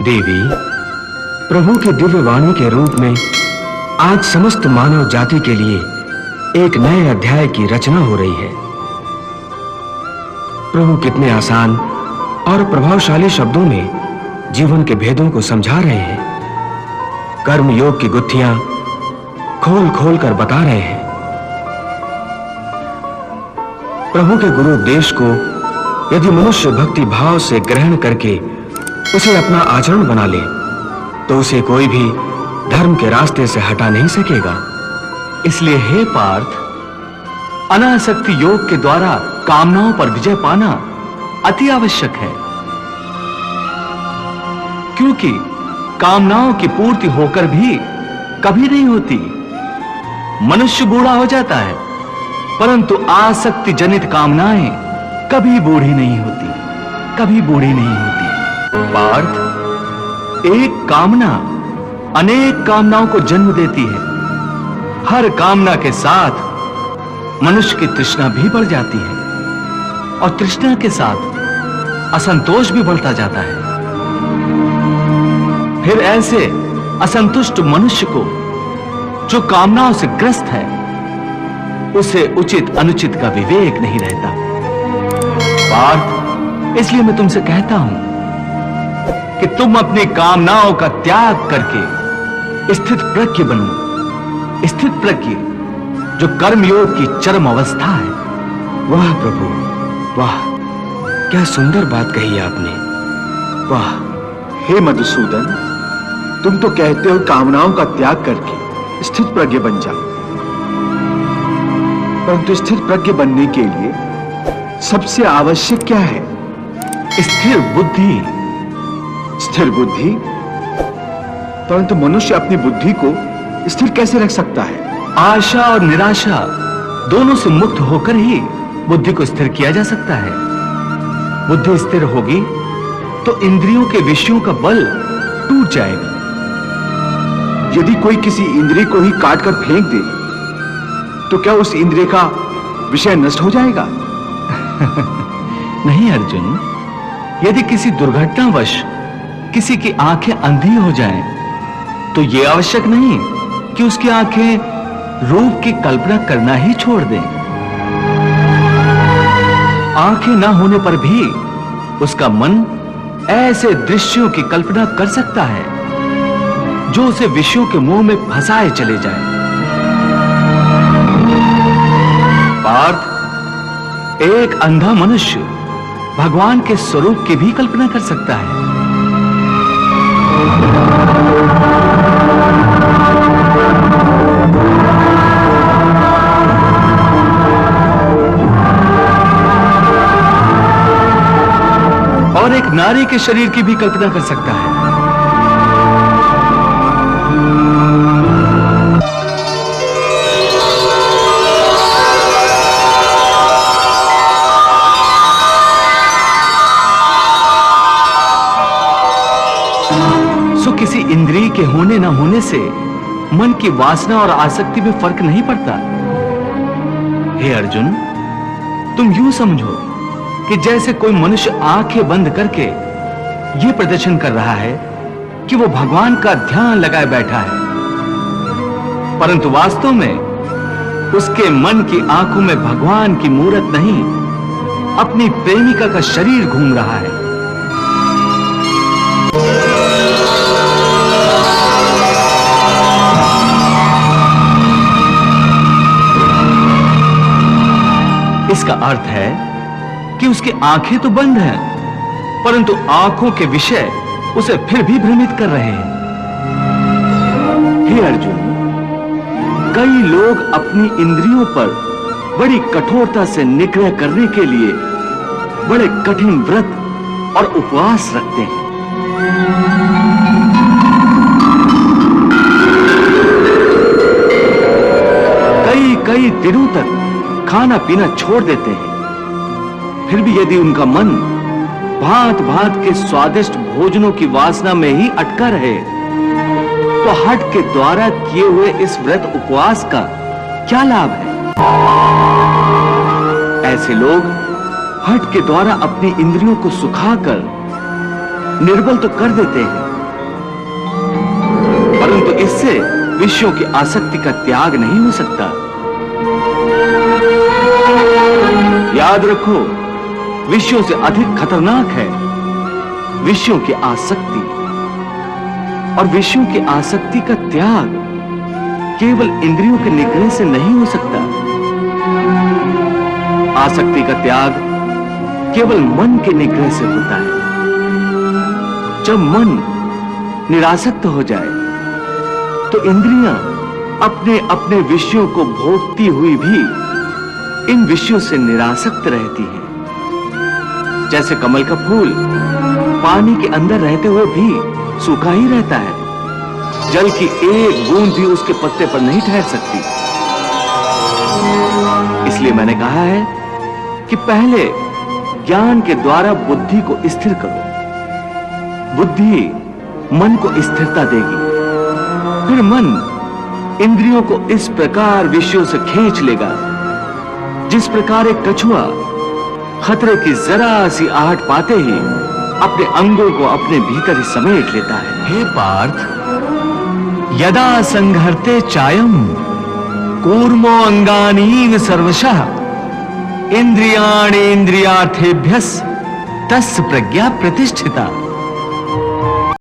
देवी, प्रभु की दिव्य वाणी के रूप में आज समस्त मानव जाति के लिए एक नए अध्याय की रचना हो रही है। प्रभु कितने आसान और प्रभावशाली शब्दों में जीवन के भेदों को समझा रहे हैं। कर्म योग की गुत्थियां खोल खोल कर बता रहे हैं। प्रभु के गुरु उपदेश को यदि मनुष्य भक्ति भाव से ग्रहण करके उसे अपना आचरण बना ले तो उसे कोई भी धर्म के रास्ते से हटा नहीं सकेगा। इसलिए हे पार्थ, अनासक्ति योग के द्वारा कामनाओं पर विजय पाना अति आवश्यक है, क्योंकि कामनाओं की पूर्ति होकर भी कभी नहीं होती। मनुष्य बूढ़ा हो जाता है, परंतु आसक्ति जनित कामनाएं कभी बूढ़ी नहीं होती, कभी बूढ़ी नहीं होती। पार्थ, एक कामना अनेक कामनाओं को जन्म देती है। हर कामना के साथ मनुष्य की तृष्णा भी बढ़ जाती है और तृष्णा के साथ असंतोष भी बढ़ता जाता है। फिर ऐसे असंतुष्ट मनुष्य को, जो कामनाओं से ग्रस्त है, उसे उचित अनुचित का विवेक नहीं रहता। पार्थ, इसलिए मैं तुमसे कहता हूं कि तुम अपनी कामनाओं का त्याग करके स्थित प्रज्ञ बनो। स्थित प्रज्ञ जो कर्मयोग की चरम अवस्था है। वाह प्रभु, वाह, क्या सुंदर बात कही आपने। वाह। हे मधुसूदन, तुम तो कहते हो कामनाओं का त्याग करके स्थित प्रज्ञ बन जाओ, परंतु स्थित प्रज्ञ बनने के लिए सबसे आवश्यक क्या है? स्थिर बुद्धि। स्थिर बुद्धि? परंतु मनुष्य अपनी बुद्धि को स्थिर कैसे रख सकता है? आशा और निराशा दोनों से मुक्त होकर ही बुद्धि को स्थिर किया जा सकता है। बुद्धि स्थिर होगी तो इंद्रियों के विषयों का बल टूट जाएगा। यदि कोई किसी इंद्रिय को ही काट कर फेंक दे तो क्या उस इंद्रिय का विषय नष्ट हो जाएगा? नहीं अर्जुन, यदि किसी दुर्घटनावश किसी की आंखें अंधी हो जाएं, तो यह आवश्यक नहीं कि उसकी आंखें रूप की कल्पना करना ही छोड़ दें। आंखें ना होने पर भी उसका मन ऐसे दृश्यों की कल्पना कर सकता है जो उसे विषयों के मुंह में फंसाए चले जाए। पार्थ, एक अंधा मनुष्य भगवान के स्वरूप की भी कल्पना कर सकता है। और एक नारी के शरीर की भी कल्पना कर सकता है। सो किसी इंद्रिय के होने ना होने से मन की वासना और आसक्ति में फर्क नहीं पड़ता। हे अर्जुन, तुम यूं समझो कि जैसे कोई मनुष्य आंखें बंद करके यह प्रदर्शन कर रहा है कि वो भगवान का ध्यान लगाए बैठा है, परंतु वास्तव में उसके मन की आंखों में भगवान की मूरत नहीं, अपनी प्रेमिका का शरीर घूम रहा है। इसका अर्थ है कि उसकी आंखें तो बंद हैं, परंतु आंखों के विषय उसे फिर भी भ्रमित कर रहे हैं। हे अर्जुन, कई लोग अपनी इंद्रियों पर बड़ी कठोरता से निग्रह करने के लिए बड़े कठिन व्रत और उपवास रखते हैं। कई दिनों तक खाना पीना छोड़ देते हैं। फिर भी यदि उनका मन भांत भांत के स्वादिष्ट भोजनों की वासना में ही अटका रहे, तो हठ के द्वारा किए हुए इस व्रत उपवास का क्या लाभ है? ऐसे लोग हठ के द्वारा अपनी इंद्रियों को सुखाकर निर्बल तो कर देते हैं, इससे विषयों की आसक्ति का त्याग नहीं हो सकता। याद रखो, विषयों से अधिक खतरनाक है विषयों की आसक्ति, और विषयों की आसक्ति का त्याग केवल इंद्रियों के निग्रह से नहीं हो सकता। आसक्ति का त्याग केवल मन के निग्रह से होता है। जब मन निरासक्त हो जाए तो इंद्रियां अपने अपने विषयों को भोगती हुई भी इन विषयों से निरासक्त रहती हैं। जैसे कमल का फूल पानी के अंदर रहते हुए भी सूखा ही रहता है, जल की एक बूंद भी उसके पत्ते पर नहीं ठहर सकती। इसलिए मैंने कहा है कि पहले ज्ञान के द्वारा बुद्धि को स्थिर करो। बुद्धि मन को स्थिरता देगी, फिर मन इंद्रियों को इस प्रकार विषयों से खींच लेगा जिस प्रकार एक कछुआ खतरे की जरा सी आहट पाते ही अपने अंगों को अपने भीतर ही समेट लेता है। हे पार्थ, यदा संघर्ते चायम कूर्मो अंगानीव सर्वशः इंद्रियाणि इंद्रियार्थेभ्यस् तस्य प्रज्ञा प्रतिष्ठिता।